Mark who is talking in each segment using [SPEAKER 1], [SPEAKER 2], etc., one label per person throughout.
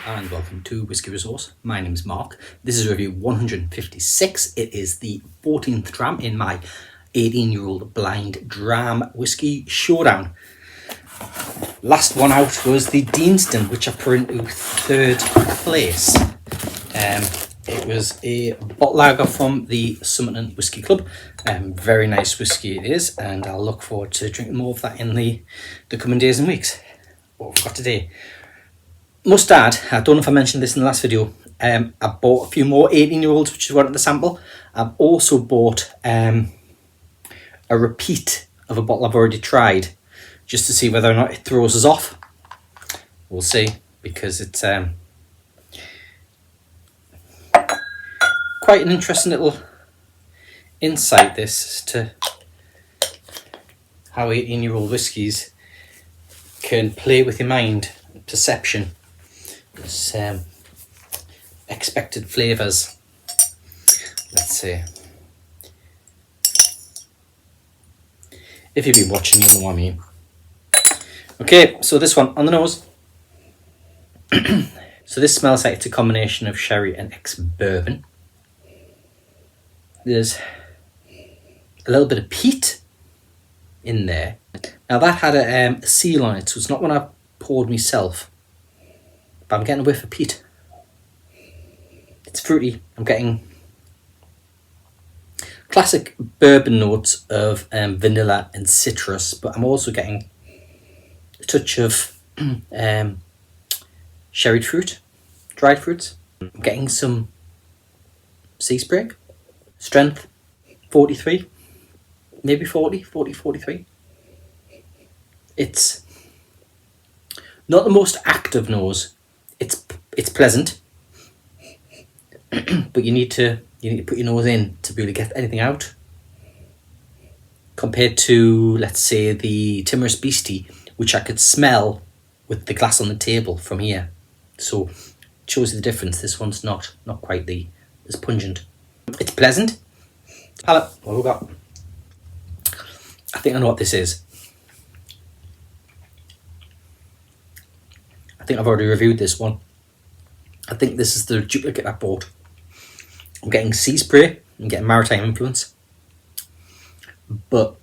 [SPEAKER 1] and welcome to Whiskey Resource. My name is Mark. This is review 156. It is the 14th dram in my 18-year-old blind dram whiskey showdown. Last one out was the Deanston, which I put into third place. It was a bottle lager from the Somerton Whiskey Club. Very nice whiskey it is, and I'll look forward to drinking more of that in the coming days and weeks. What we've got today. Must add, I don't know if I mentioned this in the last video, I bought a few more 18-year-olds, which is one at the sample. I've also bought a repeat of a bottle I've already tried, just to see whether or not it throws us off. We'll see, because it's quite an interesting little insight, this, as to how 18-year-old whiskies can play with your mind, perception. There's expected flavours. Let's see. If you've been watching, you know what I mean. Okay, so this one on the nose. So this smells like it's a combination of sherry and ex-bourbon. There's a little bit of peat in there. Now that had a seal on it, so it's not one I poured myself. But I'm getting a whiff of peat. It's fruity. I'm getting classic bourbon notes of vanilla and citrus, but I'm also getting a touch of sherried fruit, dried fruits. I'm getting some sea spray. Strength 43, maybe 40, 43. It's not the most active nose. It's pleasant, but you need to put your nose in to be able to get anything out. Compared to, let's say, the Timorous Beastie, which I could smell with the glass on the table from here. So it shows you the difference. This one's not quite as pungent. It's pleasant. Palate, what have we got? I think I know what this is. I think I've already reviewed this one. I think this is the duplicate I bought. I'm getting sea spray, I'm getting maritime influence, but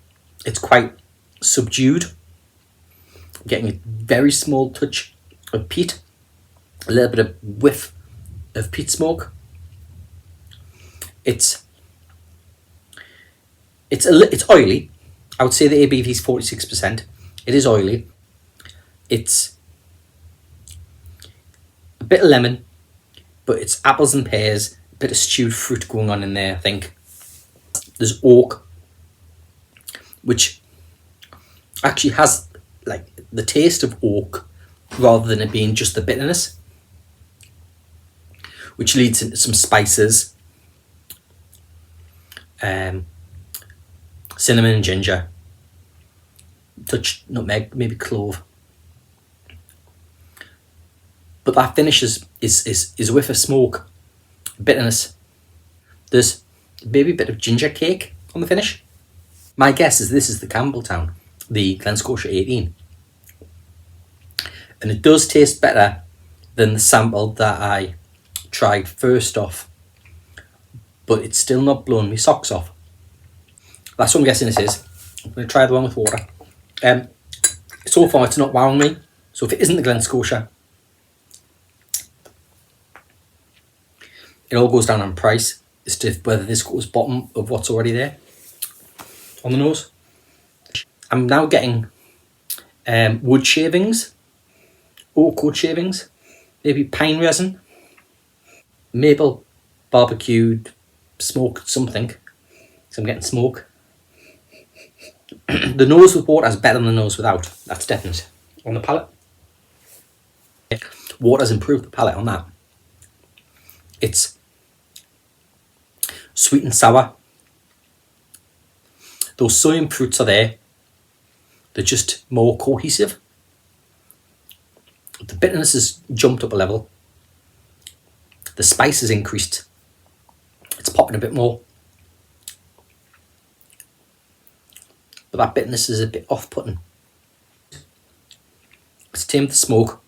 [SPEAKER 1] it's quite subdued. I'm getting a very small touch of peat, a little bit of whiff of peat smoke. It's oily. I would say the ABV is 46%. It is oily. It's a bit of lemon, but it's apples and pears, a bit of stewed fruit going on in there, I think. There's oak, which actually has like the taste of oak rather than it being just the bitterness, which leads into some spices, cinnamon and ginger, touch nutmeg, maybe clove. But that finish is a whiff of smoke, bitterness. There's maybe a bit of ginger cake on the finish. My guess is this is the Campbelltown, the Glen Scotia 18. And it does taste better than the sample that I tried first off. But it's still not blowing me socks off. That's what I'm guessing this is. I'm going to try the one with water. So far it's not wowing me. So if it isn't the Glen Scotia, it all goes down on price as to whether this goes bottom of what's already there on the nose. I'm now getting wood shavings, oak wood shavings, maybe pine resin, maple, barbecued, smoked something. So I'm getting smoke. The nose with water is better than the nose without. That's definite. On the palate, water's improved the palate on that. It's sweet and sour. Those soyum fruits are there. They're just more cohesive. The bitterness has jumped up a level. The spice has increased. It's popping a bit more. But that bitterness is a bit off-putting. It's tamed the smoke,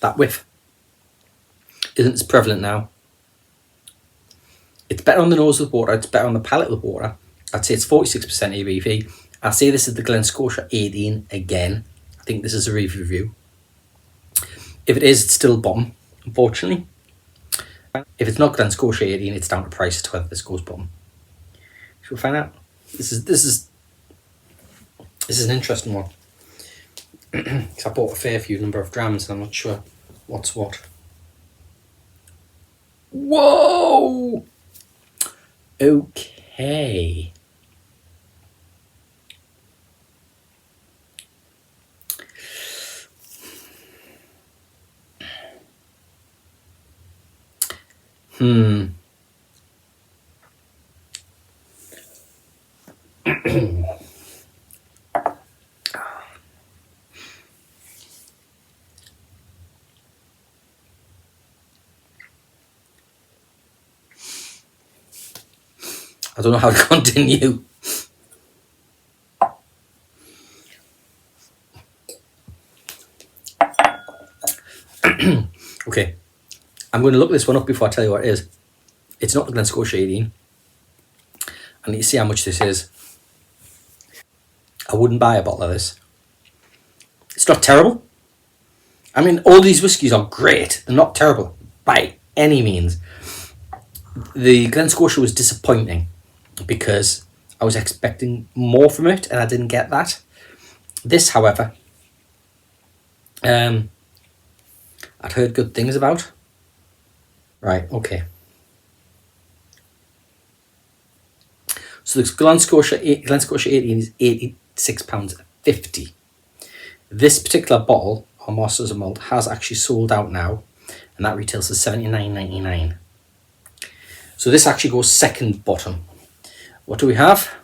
[SPEAKER 1] that whiff. isn't as prevalent now. It's better on the nose with water, it's better on the palate with water. I'd say it's 46% ABV. I'll say this is the Glen Scotia 18 again. I think this is a review. If it is, it's still bottom, unfortunately. If it's not Glen Scotia 18, it's down to price as to whether this goes bottom. Shall we find out? This is an interesting one. Because I bought a fair few number of drams and I'm not sure what's what. Whoa! Okay. I don't know how to continue. Okay, I'm going to look this one up before I tell you what it is. It's not the Glen Scotia 18. I need to see how much this is. I wouldn't buy a bottle of this. It's not terrible. I mean, all these whiskies are great. They're not terrible by any means. The Glen Scotia was disappointing because I was expecting more from it and I didn't get that. This, however, I'd heard good things about. Right, okay. So the Glen Scotia 18 is £86.50. This particular bottle, our Masters of Malt, has actually sold out now, and that retails for $79.99. So this actually goes second bottom. What do we have?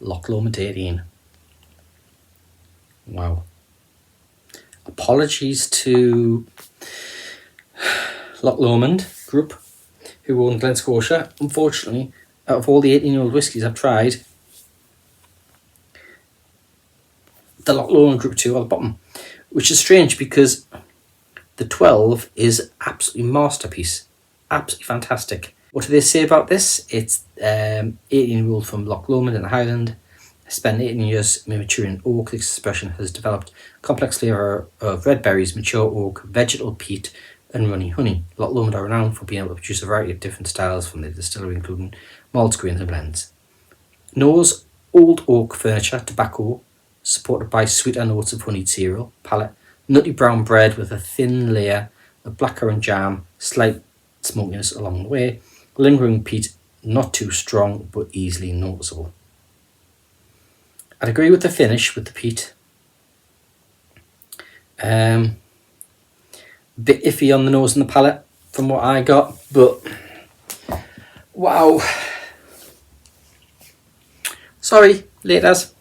[SPEAKER 1] Loch Lomond 18. Wow. Apologies to Loch Lomond Group, who own Glen Scotia. Unfortunately, out of all the 18-year-old whiskies I've tried, the Loch Lomond Group 2 are the bottom, which is strange because the 12 is absolutely masterpiece, absolutely fantastic. What do they say about this? It's 18-year-old from Loch Lomond in the Highland. Spent 18 years maturing oak. This expression has developed complex flavour of red berries, mature oak, vegetal peat, and runny honey. Loch Lomond are renowned for being able to produce a variety of different styles from the distillery, including malts, grains, and blends. Nose, old oak furniture, tobacco, supported by sweeter notes of honeyed cereal. Palate, nutty brown bread with a thin layer of blackcurrant jam, slight smokiness along the way. Lingering peat, not too strong, but easily noticeable. I'd agree with the finish with the peat. Bit iffy on the nose and the palate from what I got, but wow. Sorry, laters.